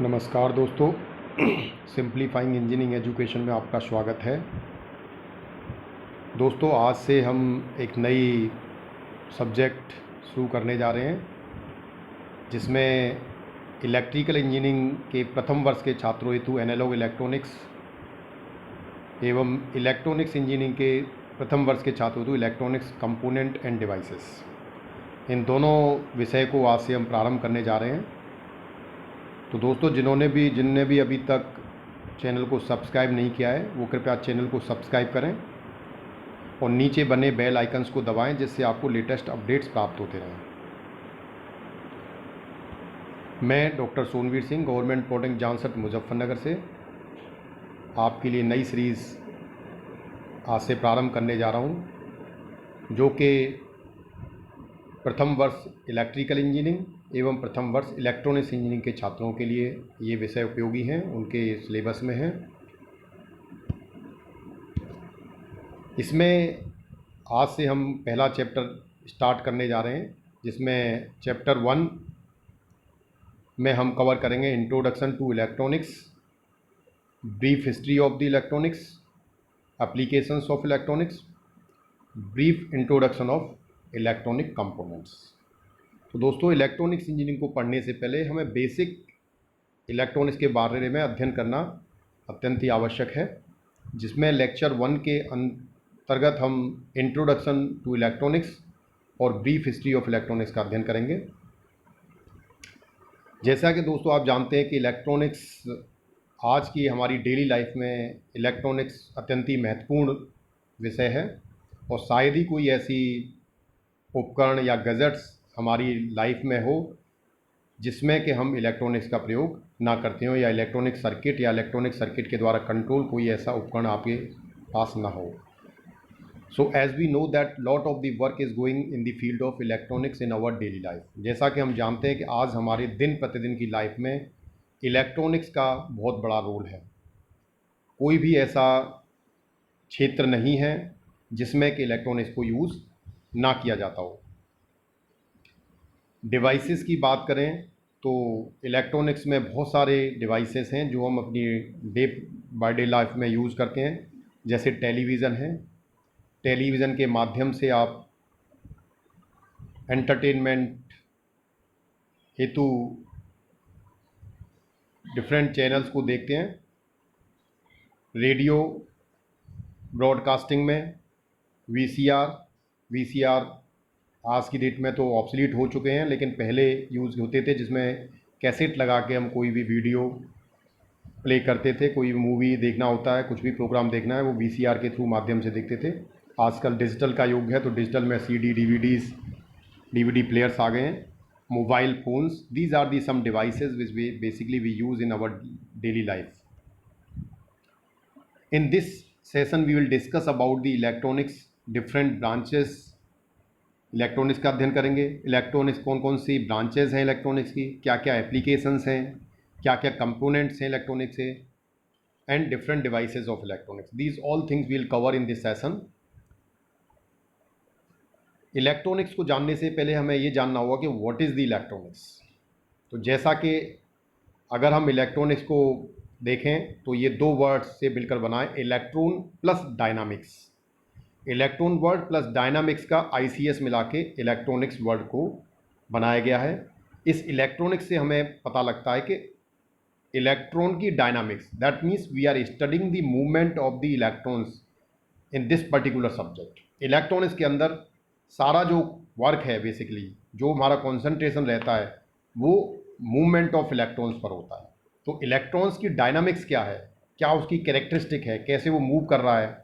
नमस्कार दोस्तों, simplifying engineering education में आपका स्वागत है। दोस्तों, आज से हम एक नई सब्जेक्ट शुरू करने जा रहे हैं जिसमें इलेक्ट्रिकल इंजीनियरिंग के प्रथम वर्ष के छात्रों हेतु एनालॉग इलेक्ट्रॉनिक्स एवं इलेक्ट्रॉनिक्स इंजीनियरिंग के प्रथम वर्ष के छात्रों हेतु इलेक्ट्रॉनिक्स कंपोनेंट एंड डिवाइसेस, इन दोनों विषय को आज से हम प्रारंभ करने जा रहे हैं। तो दोस्तों, जिनने भी अभी तक चैनल को सब्सक्राइब नहीं किया है वो कृपया चैनल को सब्सक्राइब करें और नीचे बने बेल आइकन्स को दबाएं जिससे आपको लेटेस्ट अपडेट्स प्राप्त होते रहें। मैं doctor Sonveer Singh, government polytechnic Jansath Muzaffarnagar से आपके लिए नई सीरीज़ आज से प्रारंभ करने जा रहा हूं, जो कि प्रथम वर्ष इलेक्ट्रिकल इंजीनियरिंग एवं प्रथम वर्ष इलेक्ट्रॉनिक्स इंजीनियरिंग के छात्रों के लिए ये विषय उपयोगी हैं, उनके सिलेबस में हैं। इसमें आज से हम पहला चैप्टर स्टार्ट करने जा रहे हैं, जिसमें चैप्टर 1 में हम कवर करेंगे introduction to electronics, brief history of the electronics, applications of electronics, brief introduction of electronic components. तो दोस्तों, इलेक्ट्रॉनिक्स इंजीनियरिंग को पढ़ने से पहले हमें बेसिक इलेक्ट्रॉनिक्स के बारे में अध्ययन करना अत्यंत ही आवश्यक है, जिसमें लेक्चर 1 के अंतर्गत हम इंट्रोडक्शन टू इलेक्ट्रॉनिक्स और ब्रीफ हिस्ट्री ऑफ इलेक्ट्रॉनिक्स का अध्ययन करेंगे। जैसा कि दोस्तों आप जानते हैं कि इलेक्ट्रॉनिक्स आज की हमारी डेली लाइफ में इलेक्ट्रॉनिक्स अत्यंत ही महत्वपूर्ण विषय है और शायद ही कोई ऐसी उपकरण या गैजेट्स हमारी लाइफ में हो जिसमें कि हम इलेक्ट्रॉनिक्स का प्रयोग ना करते हो, या इलेक्ट्रॉनिक सर्किट के द्वारा कंट्रोल कोई ऐसा उपकरण आपके पास ना हो। So as we know that lot of the work is going in the field of electronics in our daily life. जैसा कि हम जानते हैं कि आज हमारे दिन प्रतिदिन की लाइफ में इलेक्ट्रॉनिक्स का बहुत बड़ा रोल है। कोई भी ऐसा क्षेत्र नहीं है जिसमें कि इलेक्ट्रॉनिक्स को यूज़ ना किया जाता हो। डिवाइसेस की बात करें तो इलेक्ट्रॉनिक्स में बहुत सारे डिवाइसेस हैं जो हम अपनी डे बाय डे लाइफ में यूज़ करते हैं, जैसे टेलीविज़न है। टेलीविज़न के माध्यम से आप एंटरटेनमेंट हेतु डिफरेंट चैनल्स को देखते हैं। रेडियो ब्रॉडकास्टिंग में वीसीआर आज की डेट में तो ऑब्सलीट हो चुके हैं, लेकिन पहले यूज़ होते थे, जिसमें कैसेट लगा के हम कोई भी वीडियो प्ले करते थे। कोई मूवी देखना होता है, कुछ भी प्रोग्राम देखना है, वो वीसीआर के थ्रू माध्यम से देखते थे। आजकल डिजिटल का युग है, तो डिजिटल में सीडी, डीवीडी प्लेयर्स आ गए हैं। Mobile phones, these are the some devices which we basically we use in our daily life. In this session we will discuss about the electronics different branches. Electronics का अध्ययन करेंगे। Electronics कौन कौन सी branches हैं electronics की, क्या क्या applications हैं, क्या क्या कंपोनेंट्स हैं इलेक्ट्रॉनिक्स से, and different devices of electronics. These all things we will cover in this session. Electronics को जानने से पहले हमें ये जानना होगा कि व्हाट इज़ द इलेक्ट्रॉनिक्स। तो जैसा कि अगर हम इलेक्ट्रॉनिक्स को देखें तो ये दो वर्ड्स से मिलकर बना है, electron plus dynamics. Electron word plus dynamics का ICS मिला के इलेक्ट्रॉनिक्स वर्ड को बनाया गया है। इस इलेक्ट्रॉनिक्स से हमें पता लगता है कि इलेक्ट्रॉन की dynamics, that means we are studying the movement of the electrons in this particular subject. Electronics के अंदर सारा जो वर्क है, बेसिकली जो हमारा कॉन्सेंट्रेशन रहता है, वो मूवमेंट ऑफ इलेक्ट्रॉन्स पर होता है। तो इलेक्ट्रॉन्स की डायनामिक्स क्या है, क्या उसकी कैरेक्टरिस्टिक है, कैसे वो मूव कर रहा है,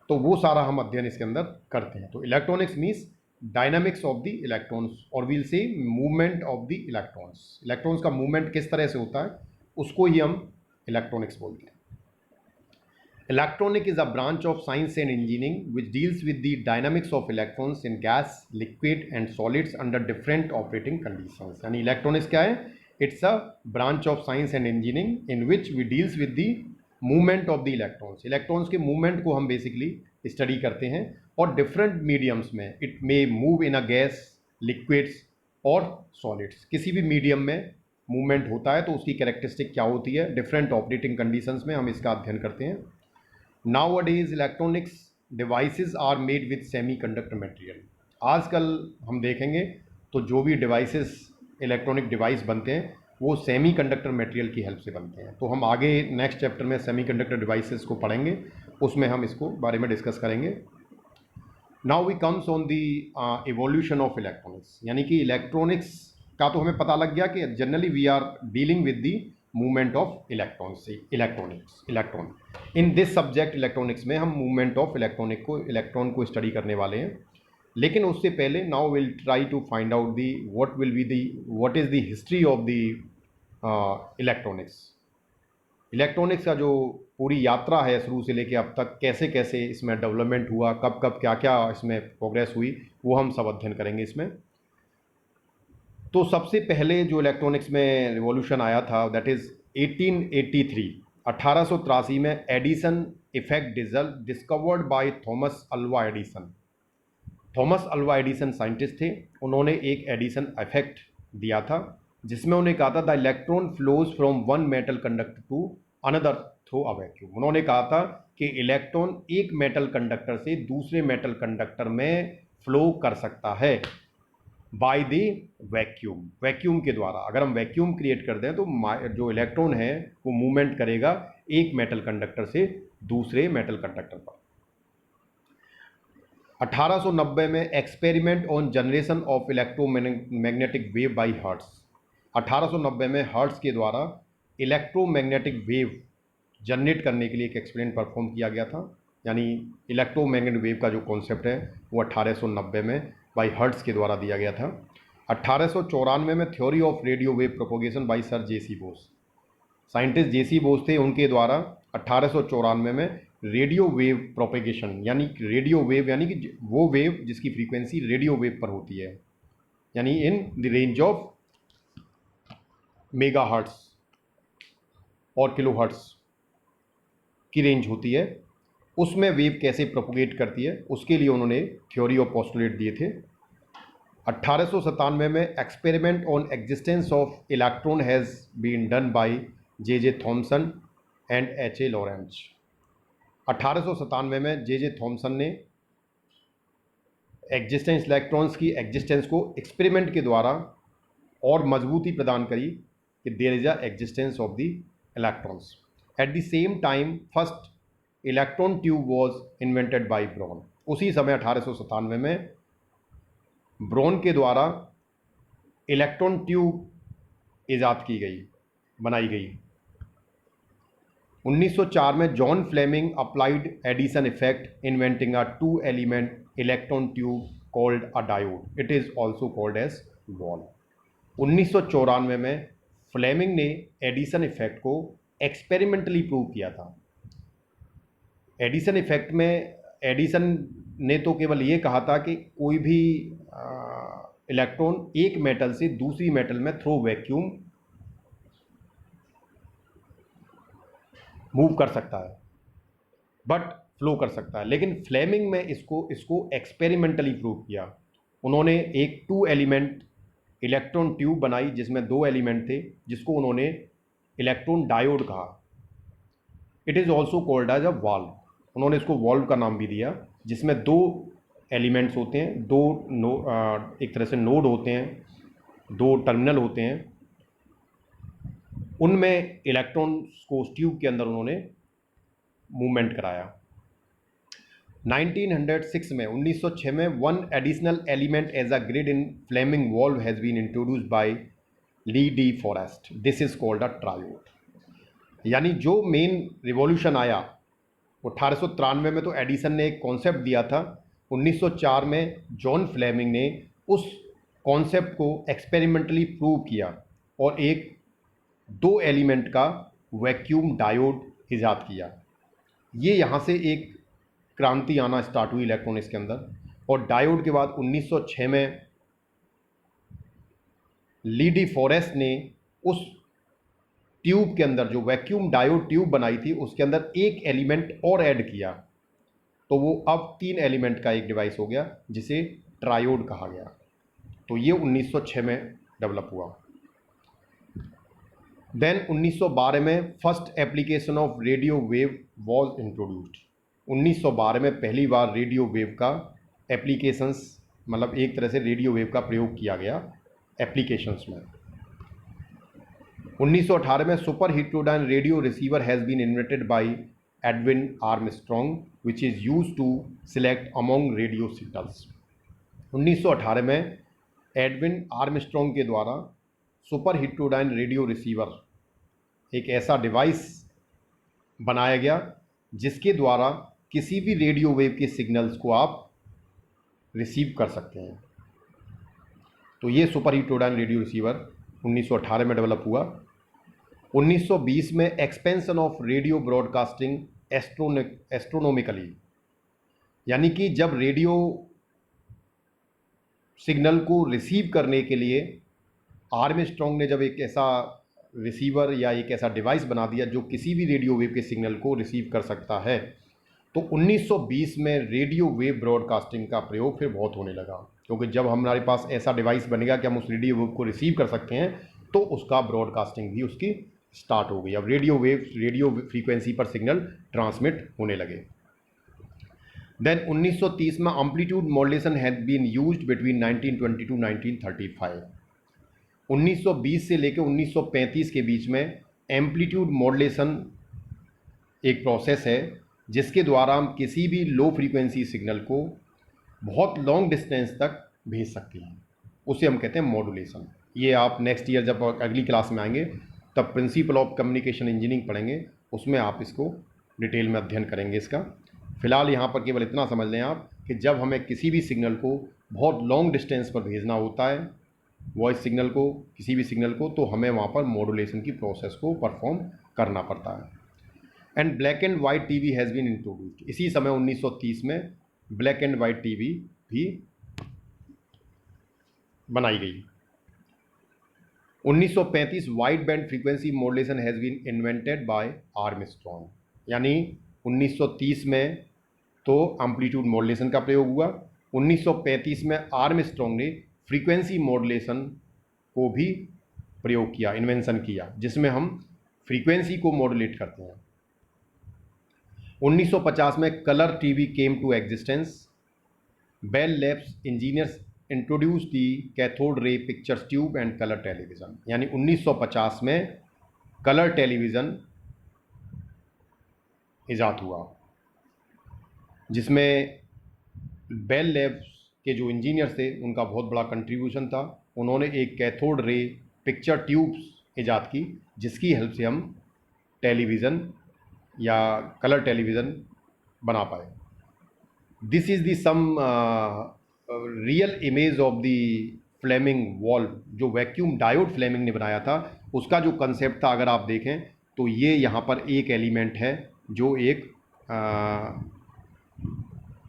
तो वो सारा हम अध्ययन इसके अंदर करते हैं। तो electronics means dynamics of the electrons, और will say movement of the electrons. Electrons का मूवमेंट किस तरह से होता है, उसको ही हम इलेक्ट्रॉनिक्स बोलते हैं। Electronic is a branch of science and engineering which deals with the dynamics of electrons in gas, liquid and solids under different operating conditions. यानी इलेक्ट्रॉनिक्स क्या है, it's a branch of science and engineering in which we deals with the movement of the electrons. Electrons के movement को हम basically study करते हैं, और different mediums में it may move in a gas, liquids और सॉलिड्स। किसी भी मीडियम में मूवमेंट होता है तो उसकी कैरेक्टरिस्टिक क्या होती है, डिफरेंट ऑपरेटिंग कंडीशंस में हम इसका अध्ययन करते हैं। Nowadays electronics devices are made with semi conductor material. आजकल हम देखेंगे तो जो भी डिवाइसेस इलेक्ट्रॉनिक डिवाइस बनते हैं वो सेमी कंडक्टर मटेरियल की हेल्प से बनते हैं। तो हम आगे नेक्स्ट चैप्टर में सेमी कंडक्टर डिवाइसेस को पढ़ेंगे, उसमें हम इसको बारे में डिस्कस करेंगे। Now we comes on the evolution of electronics, यानी कि इलेक्ट्रॉनिक्स का तो हमें पता लग गया कि generally we are dealing with the movement of electron. In this subject electronics में हम मूवमेंट ऑफ इलेक्ट्रॉन को स्टडी करने वाले हैं। लेकिन उससे पहले now will try to find out the what is the history of the electronics का जो पूरी यात्रा है शुरू से लेके अब तक, कैसे कैसे इसमें डेवलपमेंट हुआ, कब कब क्या क्या इसमें प्रोग्रेस हुई, वो हम सब अध्ययन करेंगे इसमें। तो सबसे पहले जो इलेक्ट्रॉनिक्स में रिवॉल्यूशन आया था दैट इज़ 1883 में Edison effect discovered by Thomas Alva Edison. Thomas Alva Edison scientist थे, उन्होंने एक एडिसन इफेक्ट दिया था जिसमें उन्होंने कहा था the electron flows from one metal conductor to another through a vacuum. उन्होंने कहा था कि इलेक्ट्रॉन एक मेटल कंडक्टर से दूसरे मेटल कंडक्टर में फ्लो कर सकता है बाय द वैक्यूम के द्वारा। अगर हम वैक्यूम क्रिएट कर दें तो जो इलेक्ट्रॉन है वो मूवमेंट करेगा एक मेटल कंडक्टर से दूसरे मेटल कंडक्टर पर। 1890 में experiment on generation of electromagnetic wave by Hertz. 1890 में हर्ट्ज के द्वारा इलेक्ट्रोमैग्नेटिक वेव जनरेट करने के लिए एक एक्सपेरिमेंट परफॉर्म किया गया था। यानी इलेक्ट्रोमैग्नेटिक वेव का जो कॉन्सेप्ट है वो 1890 में बाय हर्ट्ज के द्वारा दिया गया था। 1894 में theory of radio wave propagation by sir J C. Bose. Scientist J C. Bose थे, उनके द्वारा 1894 में रेडियो वेव प्रोपेगेशन, यानी रेडियो वेव यानी कि वो वेव जिसकी फ्रीक्वेंसी रेडियो वेव पर होती है, यानी in the range of mega hertz और किलो हर्ट्स की रेंज होती है, उसमें वेव कैसे प्रोपोगेट करती है उसके लिए उन्होंने थ्योरी ऑफ पोस्टुलेट दिए थे। 1897 में experiment on existence of electron has been done by J Thomson and H A. Lorentz. 1897 में जे थॉमसन ने इलेक्ट्रॉन्स की एग्जिस्टेंस को एक्सपेरिमेंट के द्वारा और मजबूती प्रदान करी कि there is a existence of the electrons. At the same time first electron tube was invented by Braun. उसी समय 1897 में ब्रॉन के द्वारा इलेक्ट्रॉन ट्यूब ईजाद की गई, बनाई गई। 1904 में John Fleming applied Edison effect inventing a 2 element electron tube called a diode. It is also called as ball. 1994 में फ्लेमिंग ने एडिसन इफेक्ट को एक्सपेरिमेंटली प्रूव किया था। एडिसन इफेक्ट में एडिसन ने तो केवल ये कहा था कि कोई भी इलेक्ट्रॉन एक मेटल से दूसरी मेटल में थ्रू वैक्यूम मूव कर सकता है, बट फ्लो कर सकता है। लेकिन फ्लेमिंग में इसको एक्सपेरिमेंटली प्रूव किया। उन्होंने एक 2 एलिमेंट इलेक्ट्रॉन ट्यूब बनाई जिसमें 2 एलिमेंट थे, जिसको उन्होंने इलेक्ट्रॉन डायोड कहा। It is also called as a valve. उन्होंने इसको वाल्व का नाम भी दिया, जिसमें 2 एलिमेंट्स होते हैं, एक तरह से नोड होते हैं, 2 टर्मिनल होते हैं, उनमें इलेक्ट्रॉन्स को उस ट्यूब के अंदर उन्होंने मूवमेंट कराया। 1906 में 1 additional element as a grid in Fleming valve has been introduced by Lee De Forest. This is called a triode. यानी जो मेन रिवॉल्यूशन आया 1893 में तो एडिसन ने एक कॉन्सेप्ट दिया था। 1904 में जॉन फ्लेमिंग ने उस कॉन्सेप्ट को एक्सपेरिमेंटली प्रूव किया और एक 2 एलिमेंट का वैक्यूम डायोड ईजाद किया। ये यहाँ से एक क्रांति आना स्टार्ट हुई इलेक्ट्रॉनिक्स के अंदर। और डायोड के बाद 1906 में ली डी फॉरेस्ट ने उस ट्यूब के अंदर जो वैक्यूम डायोड ट्यूब बनाई थी उसके अंदर एक एलिमेंट और ऐड किया, तो वो अब 3 एलिमेंट का एक डिवाइस हो गया जिसे ट्रायोड कहा गया। तो ये 1906 में डेवलप हुआ। देन 1912 में first application of radio wave was introduced. 1912 में पहली बार रेडियो वेव का एप्लीकेशंस, मतलब एक तरह से रेडियो वेव का प्रयोग किया गया एप्लीकेशंस में। 1918 में super heterodyne radio receiver has been invented by Edwin Armstrong which is use to select among radio signals. 1918 में एडविन आर्मस्ट्रॉन्ग के द्वारा सुपर हीटेरोडाइन रेडियो रिसीवर, एक ऐसा डिवाइस बनाया गया जिसके द्वारा किसी भी रेडियो वेव के सिग्नल्स को आप रिसीव कर सकते हैं। तो ये सुपर हीटेरोडाइन रेडियो रिसीवर 1918 में डेवलप हुआ। 1920 में expansion of radio broadcasting astronomically, यानी कि जब रेडियो सिग्नल को रिसीव करने के लिए आर्मस्ट्रॉन्ग ने जब एक ऐसा रिसीवर या एक ऐसा डिवाइस बना दिया जो किसी भी रेडियो वेव के सिग्नल को रिसीव कर सकता है, तो 1920 में रेडियो वेव ब्रॉडकास्टिंग का प्रयोग फिर बहुत होने लगा, क्योंकि जब हमारे पास ऐसा डिवाइस बनेगा कि हम उस रेडियो वेव को रिसीव कर सकते हैं तो उसका ब्रॉडकास्टिंग भी उसकी स्टार्ट हो गई। अब रेडियो फ्रीक्वेंसी पर सिग्नल ट्रांसमिट होने लगे। देन 1930 में amplitude modulation had been used between 1920 to 1935। 1920 से लेकर 1935 के बीच में एम्पलीट्यूड मॉड्यूलेशन एक प्रोसेस है जिसके द्वारा हम किसी भी लो फ्रीक्वेंसी सिग्नल को बहुत लॉन्ग डिस्टेंस तक भेज सकते हैं, उसे हम कहते हैं मॉड्यूलेशन। ये आप नेक्स्ट ईयर जब अगली क्लास में आएंगे तब प्रिंसिपल ऑफ कम्युनिकेशन इंजीनियरिंग पढ़ेंगे, उसमें आप इसको डिटेल में अध्ययन करेंगे इसका। फिलहाल यहाँ पर केवल इतना समझ लें आप कि जब हमें किसी भी सिग्नल को बहुत लॉन्ग डिस्टेंस पर भेजना होता है, वॉइस सिग्नल को, किसी भी सिग्नल को, तो हमें वहाँ पर मॉड्यूलेशन की प्रोसेस को परफॉर्म करना पड़ता है। And black and white TV has been introduced. इसी समय 1930 में ब्लैक एंड वाइट टीवी भी बनाई गई। 1935 wide band frequency modulation has been invented by Armstrong, यानी 1930 में तो एम्पलीट्यूड मॉड्यूलेशन का प्रयोग हुआ। 1935 में आर्मस्ट्रॉन्ग ने फ्रीक्वेंसी मॉड्यूलेशन को भी प्रयोग किया, इन्वेंशन किया, जिसमें हम फ्रीक्वेंसी को मॉड्यूलेट करते हैं। 1950 में colour TV came to existence. Bell Labs engineers introduce the cathode ray pictures tube and colour television, यानी 1950 में कलर टेलीविज़न ईजाद हुआ, जिसमें बेल लैब्स के जो इंजीनियर थे उनका बहुत बड़ा कंट्रीब्यूशन था। उन्होंने एक कैथोड रे पिक्चर ट्यूब्स ईजाद की जिसकी हेल्प से हम टेलीविज़न या कलर टेलीविज़न बना पाए। This is the some real image of the Fleming valve, जो वैक्यूम डायोड फ्लेमिंग ने बनाया था, उसका जो कंसेप्ट था अगर आप देखें तो ये यहाँ पर एक एलिमेंट है जो एक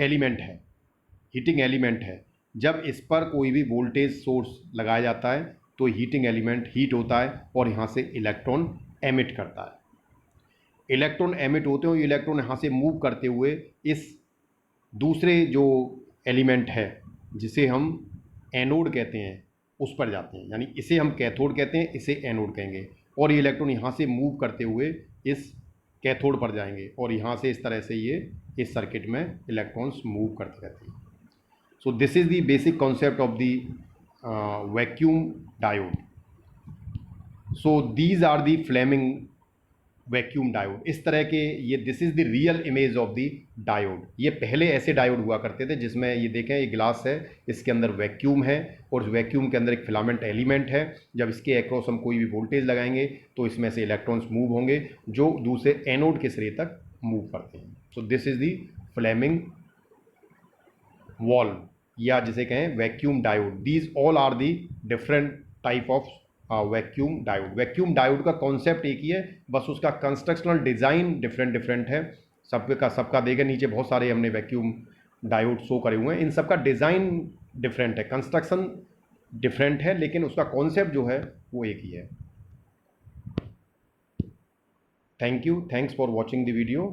एलिमेंट है, हीटिंग एलिमेंट है। जब इस पर कोई भी वोल्टेज सोर्स लगाया जाता है तो हीटिंग एलिमेंट हीट होता है और यहाँ से इलेक्ट्रॉन एमिट करता है। इलेक्ट्रॉन एमिट होते हैं, इलेक्ट्रॉन यहाँ से मूव करते हुए इस दूसरे जो एलिमेंट है जिसे हम एनोड कहते हैं उस पर जाते हैं, यानी इसे हम कैथोड कहते हैं, इसे एनोड कहेंगे। और ये इलेक्ट्रॉन यहाँ से मूव करते हुए इस कैथोड पर जाएंगे और यहाँ से इस तरह से ये इस सर्किट में इलेक्ट्रॉन्स मूव करते रहते हैं। So this is the basic concept of the vacuum diode. So these are the Fleming vacuum diode. इस तरह के ये this is the real image of the diode. ये पहले ऐसे डायोड हुआ करते थे जिसमें ये देखें, ये ग्लास है, इसके अंदर वैक्यूम है और उस वैक्यूम के अंदर एक फिलामेंट एलिमेंट है। जब इसके अक्रॉस हम कोई भी वोल्टेज लगाएंगे तो इसमें से इलेक्ट्रॉन्स मूव होंगे जो दूसरे एनोड के सिरे तक मूव करते हैं। So this is the Fleming valve या जिसे कहें vacuum diode. These all are the different type of vacuum diode. Vacuum diode का कॉन्सेप्ट एक ही है, बस उसका कंस्ट्रक्शनल डिज़ाइन डिफरेंट है। सबका देखें नीचे बहुत सारे हमने वैक्यूम डायोड शो करे हुए हैं, इन सबका डिज़ाइन डिफरेंट है, कंस्ट्रक्शन डिफरेंट है, लेकिन उसका कॉन्सेप्ट जो है वो एक ही है। Thank you, thanks for watching the video.